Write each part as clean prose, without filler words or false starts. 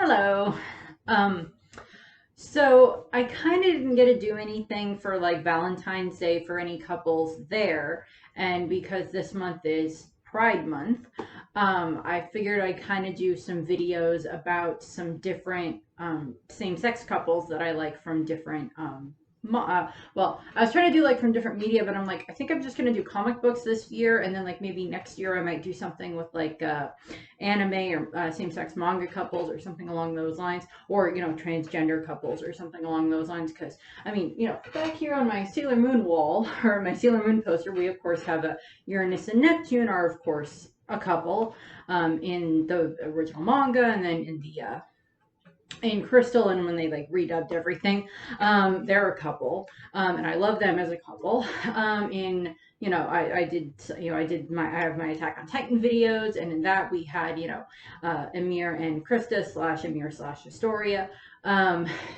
Hello. Um, so I kind of didn't get to do anything for like Valentine's Day for any couples there, and because this month is Pride Month, I figured I'd kind of do some videos about some different same-sex couples that I like from different well, I was trying to do like from different media, but I'm like, I think I'm just gonna do comic books this year, and then like maybe next year I might do something with like anime or same-sex manga couples or something along those lines, or transgender couples or something along those lines. Because I mean, back here on my Sailor Moon wall or my Sailor Moon poster, we of course have a Uranus and Neptune are of course a couple in the original manga, and then in Crystal, and when they like redubbed everything, they're a couple, and I love them as a couple. In I have my Attack on Titan videos, and in that we had Emir and Krista slash Emir slash Historia.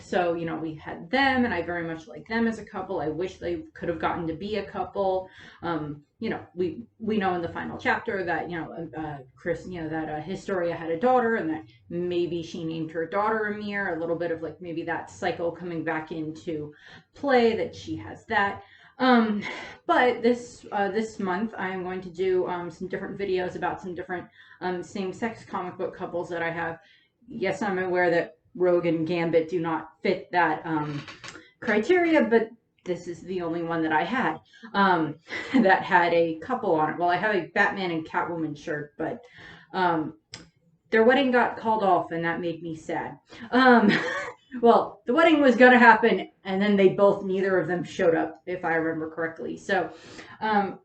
So we had them, and I very much like them as a couple. I wish they could have gotten to be a couple. We know in the final chapter that Chris, that Historia had a daughter, and that maybe she named her daughter Amir. A little bit of like maybe that cycle coming back into play, that she has that. Um, but this month I'm going to do some different videos about some different same-sex comic book couples that I have. Yes, I'm aware that Rogue and Gambit do not fit that criteria, but this is the only one that I had that had a couple on it. Well, I have a Batman and Catwoman shirt, but their wedding got called off, and that made me sad. Um, well, the wedding was going to happen, and then neither of them showed up, if I remember correctly. So, a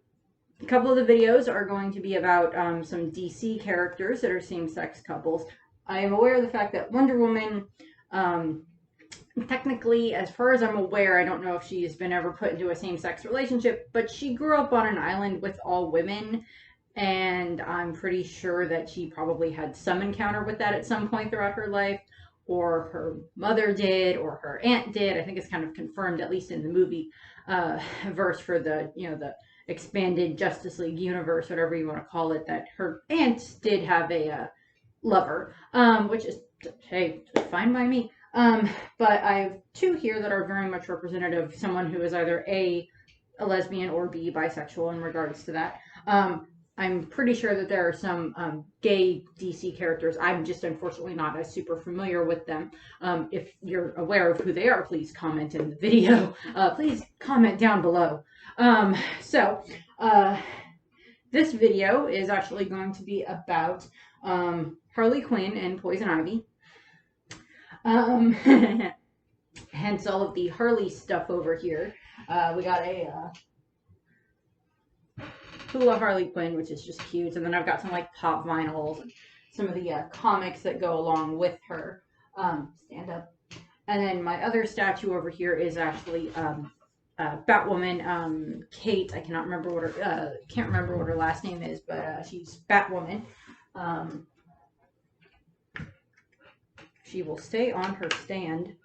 couple of the videos are going to be about some DC characters that are same-sex couples. I am aware of the fact that Wonder Woman, technically, as far as I'm aware, I don't know if she has been ever put into a same-sex relationship, but she grew up on an island with all women, and I'm pretty sure that she probably had some encounter with that at some point throughout her life, or her mother did, or her aunt did. I think it's kind of confirmed, at least in the movie verse for the expanded Justice League universe, whatever you want to call it, that her aunt did have a lover, which is, hey, fine by me. But I have two here that are very much representative. Someone who is either a lesbian or B, bisexual in regards to that. I'm pretty sure that there are some gay DC characters. I'm just unfortunately not as super familiar with them. If you're aware of who they are, please comment in the video. Please comment down below. So this video is actually going to be about Harley Quinn and Poison Ivy. Hence all of the Harley stuff over here. We got a Hula Harley Quinn, which is just cute, and then I've got some like pop vinyls and some of the comics that go along with her. Stand up. And then my other statue over here is actually Batwoman, Kate. I cannot remember what her can't remember what her last name is, but she's Batwoman. She will stay on her stand.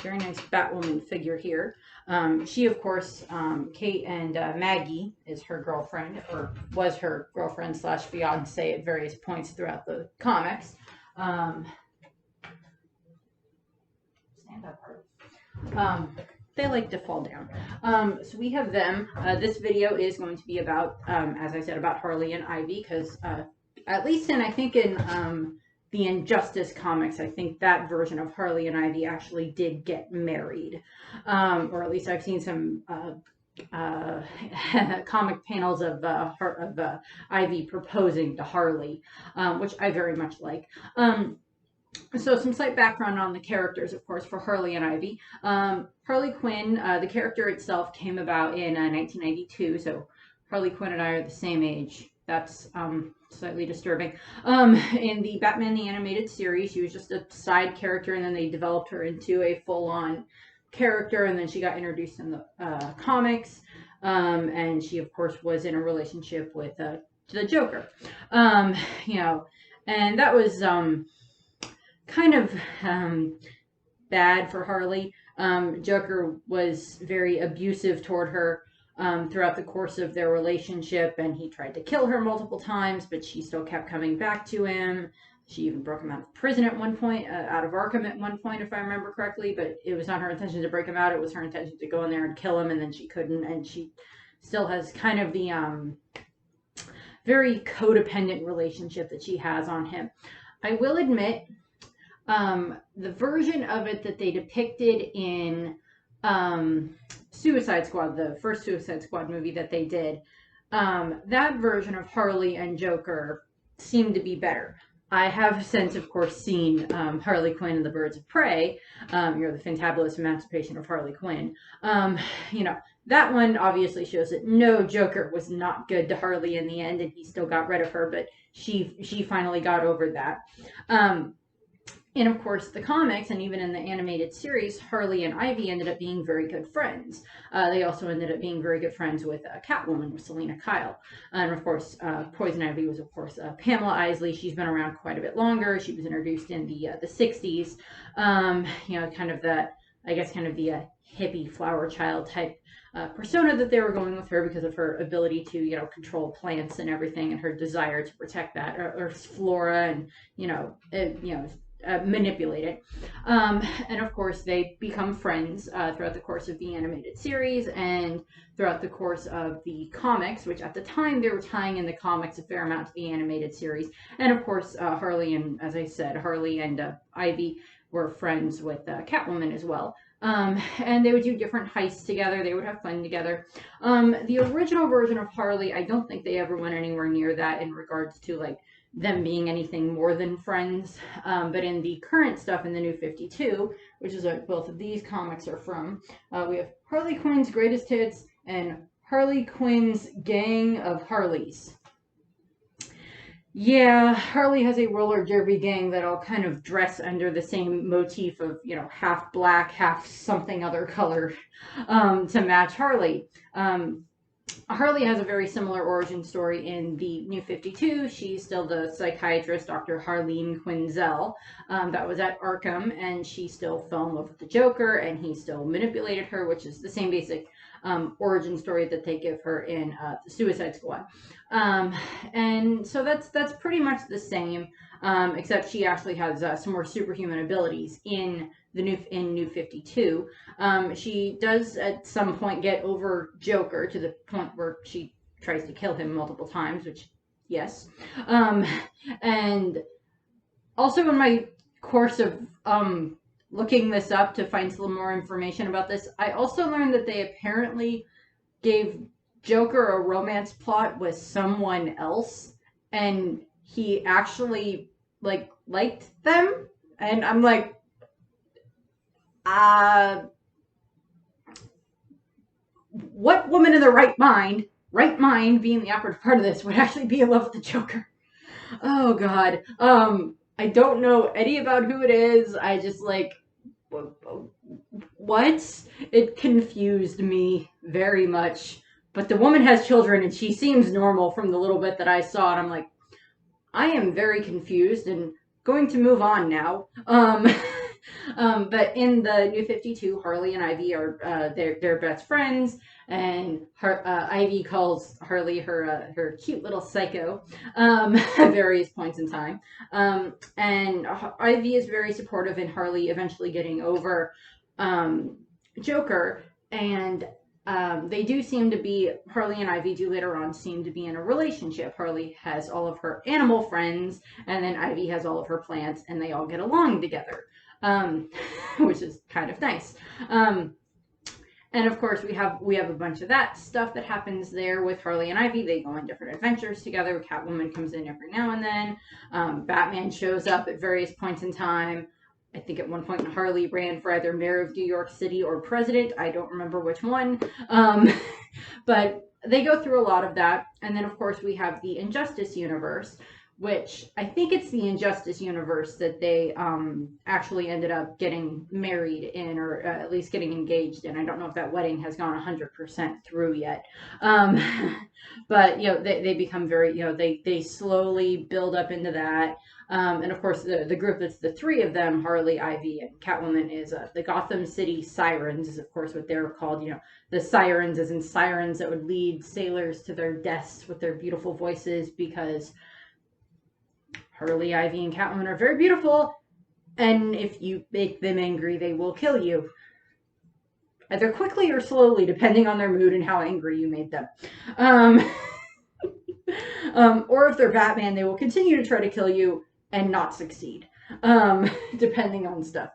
Very nice Batwoman figure here. She, of course, Kate, and Maggie is her girlfriend, or was her girlfriend slash fiance at various points throughout the comics. Stand up, they like to fall down. So we have them. This video is going to be about, as I said, about Harley and Ivy, because at least I think in the Injustice comics, I think that version of Harley and Ivy actually did get married. Or at least I've seen some comic panels of Ivy proposing to Harley, which I very much like. So some slight background on the characters, of course, for Harley and Ivy. Harley Quinn, the character itself came about in 1992, so Harley Quinn and I are the same age. That's slightly disturbing. In the Batman the Animated Series, she was just a side character, and then they developed her into a full-on character, and then she got introduced in the comics, and she, of course, was in a relationship with the Joker. And that was kind of bad for Harley. Joker was very abusive toward her throughout the course of their relationship, and he tried to kill her multiple times, but she still kept coming back to him. She even broke him out of prison at one point, out of Arkham at one point, if I remember correctly. But it was not her intention to break him out. It was her intention to go in there and kill him, and then she couldn't. And she still has kind of the very codependent relationship that she has on him. I will admit, the version of it that they depicted in Suicide Squad, the first Suicide Squad movie that they did, that version of Harley and Joker seemed to be better. I have since, of course, seen Harley Quinn and the Birds of Prey, the fantabulous emancipation of Harley Quinn. That one obviously shows that no, Joker was not good to Harley in the end, and he still got rid of her, but she finally got over that. And of course, the comics, and even in the animated series, Harley and Ivy ended up being very good friends. They also ended up being very good friends with Catwoman, with Selena Kyle. And of course, Poison Ivy was, of course, Pamela Isley. She's been around quite a bit longer. She was introduced in the 60s. Kind of the hippie flower child type persona that they were going with her because of her ability to, control plants and everything, and her desire to protect that Earth's flora and, manipulate it. And of course, they become friends throughout the course of the animated series and throughout the course of the comics, which at the time they were tying in the comics a fair amount to the animated series. And of course, Harley and Ivy were friends with Catwoman as well. And they would do different heists together. They would have fun together. The original version of Harley, I don't think they ever went anywhere near that in regards to them being anything more than friends. But in the current stuff in the New 52, which is what both of these comics are from, we have Harley Quinn's Greatest Hits and Harley Quinn's Gang of Harleys. Yeah, Harley has a roller derby gang that all kind of dress under the same motif of, half black, half something other color to match Harley. Harley has a very similar origin story in the New 52. She's still the psychiatrist, Dr. Harleen Quinzel, that was at Arkham, and she still fell in love with the Joker, and he still manipulated her, which is the same basic origin story that they give her in the Suicide Squad. And so that's pretty much the same, except she actually has some more superhuman abilities in New 52. She does at some point get over Joker to the point where she tries to kill him multiple times, which, yes. And also in my course of looking this up to find some more information about this, I also learned that they apparently gave Joker a romance plot with someone else, and he actually liked them, and I'm like, what woman in the right mind being the operative part of this, would actually be in love with the Joker? Oh God. I don't know any about who it is. I just what? It confused me very much. But the woman has children and she seems normal from the little bit that I saw, and I'm like, I am very confused and going to move on now. But in the New 52, Harley and Ivy are they're best friends, and Ivy calls Harley her cute little psycho at various points in time. And Ivy is very supportive in Harley eventually getting over Joker, and they do seem to be, Harley and Ivy do later on seem to be in a relationship. Harley has all of her animal friends, and then Ivy has all of her plants, and they all get along together, which is kind of nice. And of course, we have a bunch of that stuff that happens there with Harley and Ivy. They go on different adventures together. Catwoman comes in every now and then. Batman shows up at various points in time. I think at one point Harley ran for either mayor of New York City or president. I don't remember which one. But they go through a lot of that. And then, of course, we have the Injustice universe, which I think it's the Injustice universe that they actually ended up getting married in, or at least getting engaged in. I don't know if that wedding has gone 100% through yet. But, they become very, they slowly build up into that. And of course, the group that's the three of them, Harley, Ivy, and Catwoman, is the Gotham City Sirens, is of course what they're called. The sirens, as in sirens that would lead sailors to their deaths with their beautiful voices, because Harley, Ivy, and Catwoman are very beautiful, and if you make them angry, they will kill you. Either quickly or slowly, depending on their mood and how angry you made them. Or if they're Batman, they will continue to try to kill you and not succeed, depending on stuff.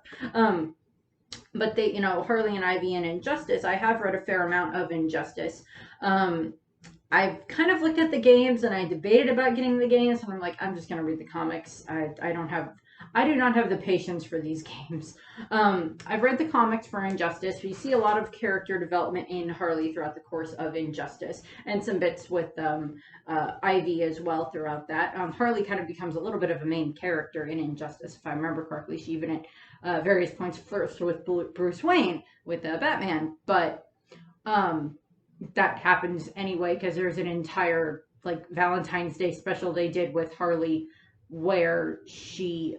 But they, Harley and Ivy and Injustice, I have read a fair amount of Injustice. I've kind of looked at the games and I debated about getting the games, and I'm like, I'm just going to read the comics. I do not have the patience for these games. I've read the comics for Injustice. We see a lot of character development in Harley throughout the course of Injustice, and some bits with Ivy as well throughout that. Harley kind of becomes a little bit of a main character in Injustice, if I remember correctly. She even at various points flirts with Bruce Wayne with Batman, but that happens anyway because there's an entire like Valentine's Day special they did with Harley where she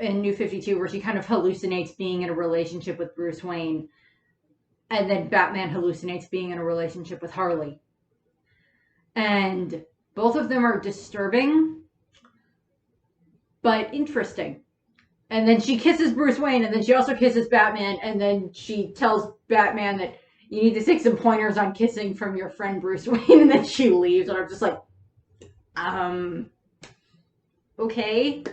in New 52 where she kind of hallucinates being in a relationship with Bruce Wayne, and then Batman hallucinates being in a relationship with Harley, and both of them are disturbing but interesting. And then she kisses Bruce Wayne, and then she also kisses Batman, and then she tells Batman that you need to take some pointers on kissing from your friend Bruce Wayne, and then she leaves, and I'm just like, okay.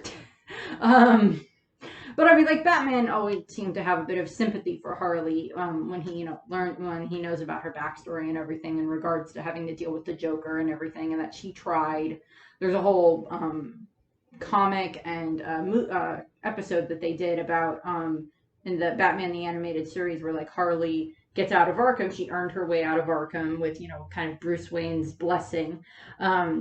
But I mean, like, Batman always seemed to have a bit of sympathy for Harley when he, when he knows about her backstory and everything in regards to having to deal with the Joker and everything, and that she tried. There's a whole comic and episode that they did about in the Batman the Animated Series where like Harley gets out of Arkham. She earned her way out of Arkham with kind of Bruce Wayne's blessing.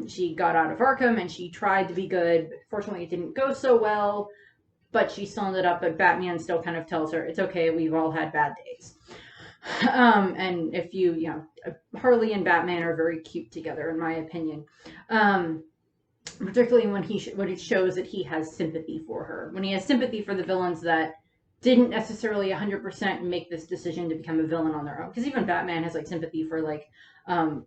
She got out of Arkham and she tried to be good. Fortunately, it didn't go so well, but she still ended up. But Batman still kind of tells her it's okay. We've all had bad days. And if Harley and Batman are very cute together, in my opinion. Particularly when it shows that he has sympathy for her. When he has sympathy for the villains that didn't necessarily 100% make this decision to become a villain on their own. Because even Batman has like sympathy for like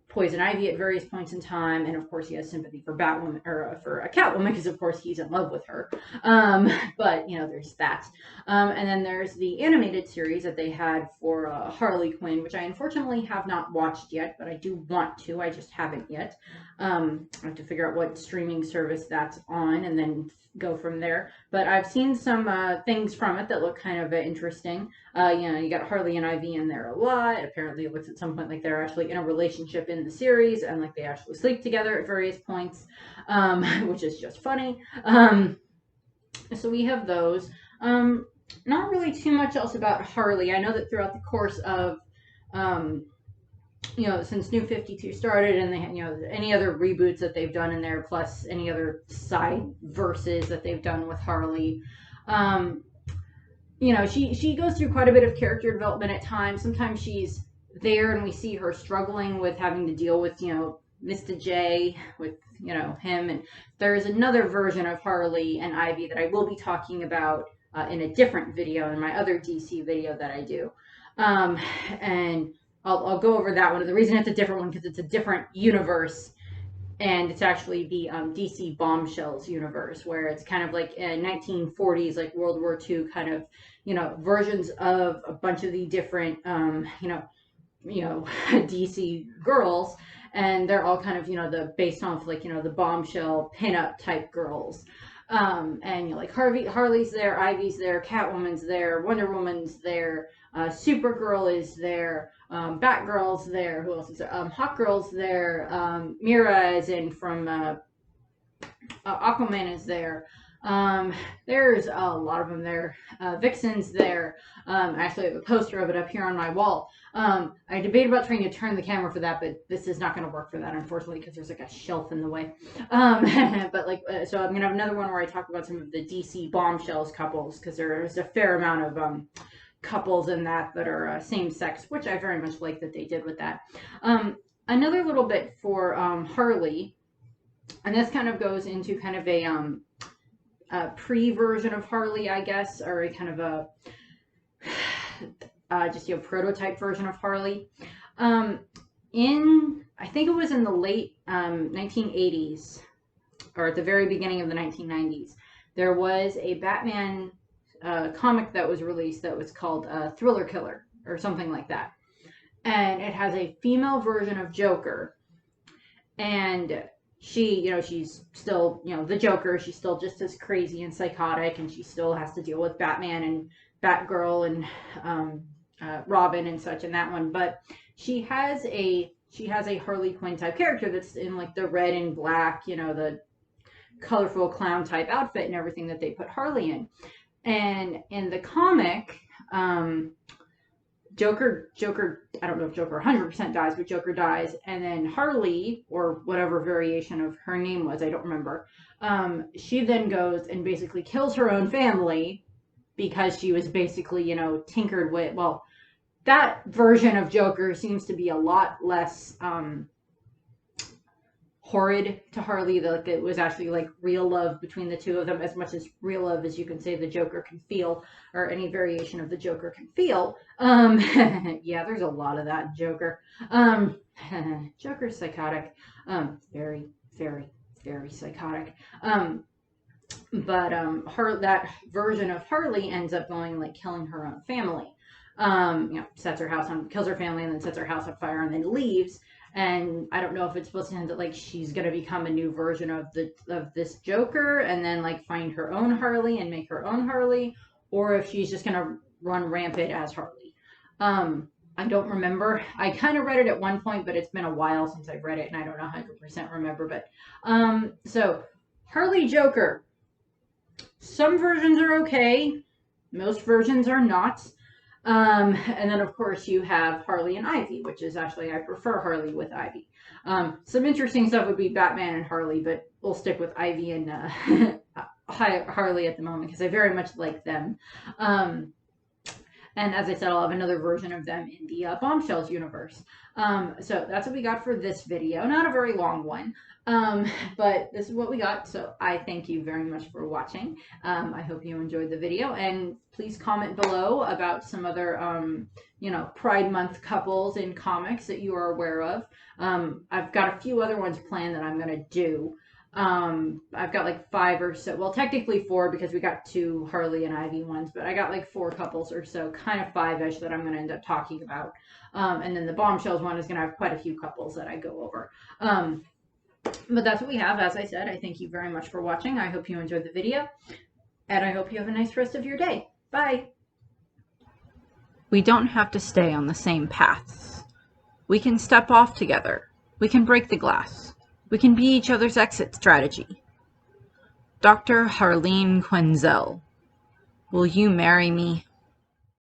Poison Ivy at various points in time, and of course he has sympathy for Batwoman or for a Catwoman because of course he's in love with her. But there's that. And then there's the animated series that they had for Harley Quinn, which I unfortunately have not watched yet, but I do want to. I just haven't yet. I have to figure out what streaming service that's on and then go from there. But I've seen some things from it that look kind of interesting. You got Harley and Ivy in there a lot. Apparently it looks at some point like they're actually in a relationship in the series, and like they actually sleep together at various points, which is just funny. So we have those. Not really too much else about Harley. I know that throughout the course of since New 52 started, and they had, any other reboots that they've done in there, plus any other side verses that they've done with Harley, she goes through quite a bit of character development at times. Sometimes she's there and we see her struggling with having to deal with, Mr. J, with, him. And there's another version of Harley and Ivy that I will be talking about in a different video, in my other DC video that I do. And I'll go over that one. The reason it's a different one because it's a different universe, and it's actually the DC Bombshells universe, where it's kind of like in 1940s, like World War II kind of, versions of a bunch of the different, DC girls, and they're all kind of, based off like, the bombshell pinup type girls. And like Harley's there, Ivy's there, Catwoman's there, Wonder Woman's there, Supergirl is there, Batgirl's there, who else is there? Hawkgirl's there, Mira is in from Aquaman is there. There's a lot of them there. Vixen's there. Actually, I have a poster of it up here on my wall. I debated about trying to turn the camera for that, but this is not going to work for that, unfortunately, because there's like a shelf in the way. But like, so I'm going to have another one where I talk about some of the DC Bombshells couples, because there's a fair amount of couples in that are same sex, which I very much like that they did with that. Another little bit for Harley, and this kind of goes into kind of a pre-version of Harley, I guess, or a kind of a just prototype version of Harley. I think it was in the late 1980s, or at the very beginning of the 1990s, there was a Batman comic that was released that was called Thriller Killer or something like that. And it has a female version of Joker. And she, she's still, the Joker. She's still just as crazy and psychotic, and she still has to deal with Batman and Batgirl and Robin and such in that one. But she has a Harley Quinn type character that's in like the red and black, the colorful clown type outfit and everything that they put Harley in. And in the comic, Joker, I don't know if Joker 100% dies, but Joker dies. And then Harley, or whatever variation of her name was, I don't remember, she then goes and basically kills her own family because she was basically, tinkered with, well, that version of Joker seems to be a lot less horrid to Harley. Like it was actually like real love between the two of them, as much as real love as you can say the Joker can feel, or any variation of the Joker can feel. Yeah, there's a lot of that in Joker. Joker's psychotic. Very, very, very psychotic. But that version of Harley ends up going like killing her own family. Sets her house on, kills her family, and then sets her house on fire, and then leaves. And I don't know if it's supposed to end that like she's gonna become a new version of this Joker, and then like find her own Harley and make her own Harley, or if she's just gonna run rampant as Harley. I don't remember. I kind of read it at one point, but it's been a while since I've read it, and I don't 100% remember. But so Harley Joker. Some versions are okay. Most versions are not. And then of course you have Harley and Ivy, which is actually, I prefer Harley with Ivy. Some interesting stuff would be Batman and Harley, but we'll stick with Ivy and Harley at the moment because I very much like them. And as I said, I'll have another version of them in the Bombshells universe. So that's what we got for this video. Not a very long one, but this is what we got. So I thank you very much for watching. I hope you enjoyed the video, and please comment below about some other, Pride Month couples in comics that you are aware of. I've got a few other ones planned that I'm going to do. I've got like 5 or so, well, technically 4 because we got 2 Harley and Ivy ones, but I got like 4 couples or so, kind of 5-ish that I'm going to end up talking about. And then the Bombshells one is going to have quite a few couples that I go over. But that's what we have. As I said, I thank you very much for watching. I hope you enjoyed the video, and I hope you have a nice rest of your day. Bye. We don't have to stay on the same paths. We can step off together. We can break the glass. We can be each other's exit strategy. Dr. Harleen Quenzel, will you marry me?